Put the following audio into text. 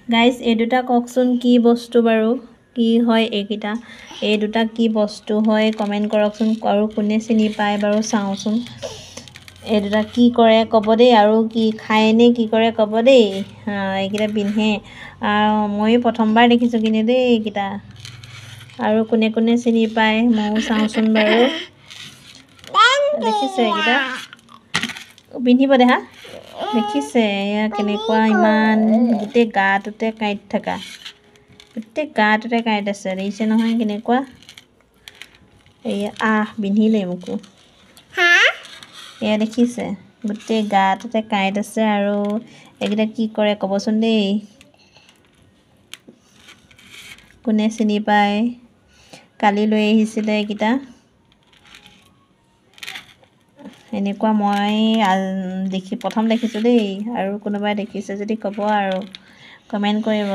guys এই দুটা কওকচোন কি বস্তু বাৰু কি হয় এইকেইটা এই দুটা কি বস্তু হয় কমেণ্ট কৰকচোন আৰু কোনে চিনি পায় বাৰু চাওঁচোন এই দুটা কি কৰে ক'ব দেই আৰু কি খায়নে কি কৰে ক'ব দেই এইকেইটা পিন্ধে ময়ো প্ৰথমবাৰ দেখিছোঁ কিন্তু দেই এইকেইটা আৰু কোনে কোনে চিনি পায় ময়ো চাওঁচোন বাৰু দেখিছে এইকেইটা পিন্ধিব দেহা দেখিছে এয়া কেনেকুৱা ইমান গোটেই গাটোতে কাঁইট থকা গোটেই গাটোতে কাঁইট আছে দেখিছে নহয় কেনেকুৱা এয়া পিন্ধিলেই মোকো এয়া দেখিছে গোটেই গাটোতে কাঁইট আছে আৰু এইকেইটা কি কৰে ক'বচোন দেই কোনে চিনি পায় কালি লৈ আহিছিলে এইকেইটা এনেকুৱা মই প্ৰথম দেখিছোঁ দেই আৰু কোনোবাই দেখিছে যদি ক'ব আৰু কমেণ্ট কৰিব